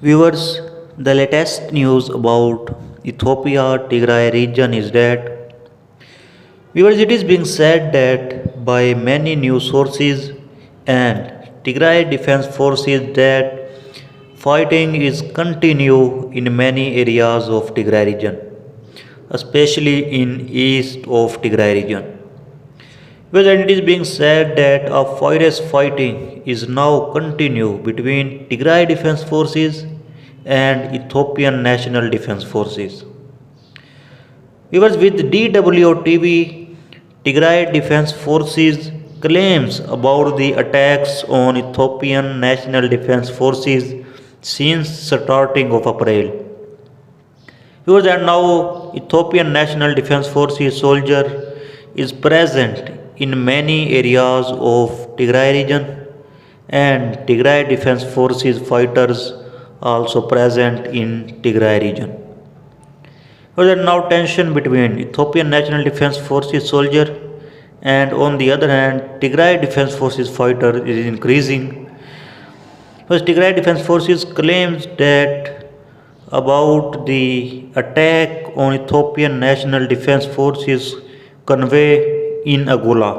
Viewers, the latest news about Ethiopia Tigray region is that viewers, it is being said that by many news sources and Tigray Defense Forces that fighting is continue in many areas of Tigray region, especially in east of Tigray region. Well, and it is being said that a furious fighting is now continue between Tigray Defense Forces and Ethiopian National Defense Forces. Viewers, with DWTV, Tigray Defense Forces claims about the attacks on Ethiopian National Defense Forces since starting of April. Viewers, and now Ethiopian National Defense Forces soldier is present in many areas of Tigray region and Tigray Defense Forces fighters also present in Tigray region. There is now tension between Ethiopian National Defense Forces soldier and on the other hand Tigray Defense Forces fighter is increasing. Because Tigray Defense Forces claims that about the attack on Ethiopian National Defense Forces convey in Agola.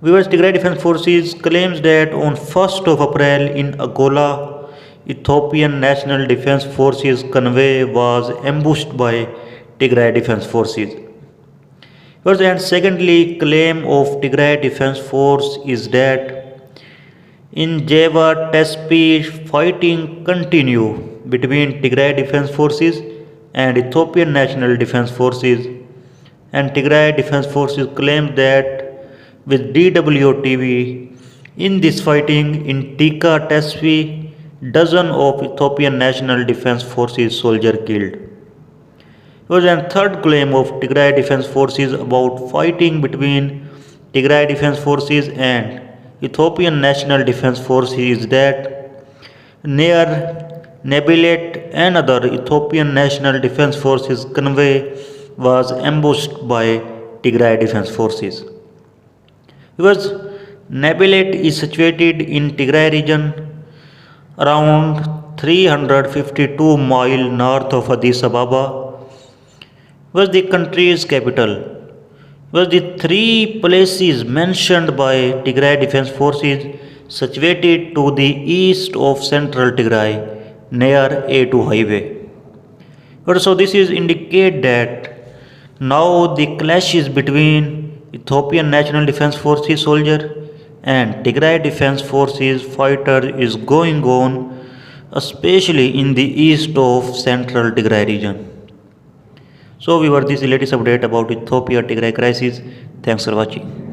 Viewers, Tigray Defense Forces claims that on 1st of April in Agola, Ethiopian National Defense Forces convoy was ambushed by Tigray Defense Forces. Viewers, and secondly, claim of Tigray Defense Force is that in Jeva Tespi fighting continue between Tigray Defense Forces and Ethiopian National Defense Forces, and Tigray Defense Forces claim that with DWTV in this fighting in Tika Tespi, dozen of Ethiopian National Defense Forces soldier killed. It was a third claim of Tigray Defense Forces about fighting between Tigray Defense Forces and Ethiopian National Defense Forces is that near Nebilet, another Ethiopian National Defense Forces convoy was ambushed by Tigray Defense Forces. Because Nebilet is situated in Tigray region around 352 miles north of Addis Ababa, was the country's capital. Was the three places mentioned by Tigray Defense Forces situated to the east of central Tigray near A2 highway. So this is indicate that now the clashes between Ethiopian National Defense Forces soldier and Tigray Defense Forces fighter is going on, especially in the east of central Tigray region. So, we were this latest update about Ethiopia Tigray crisis. Thanks for watching.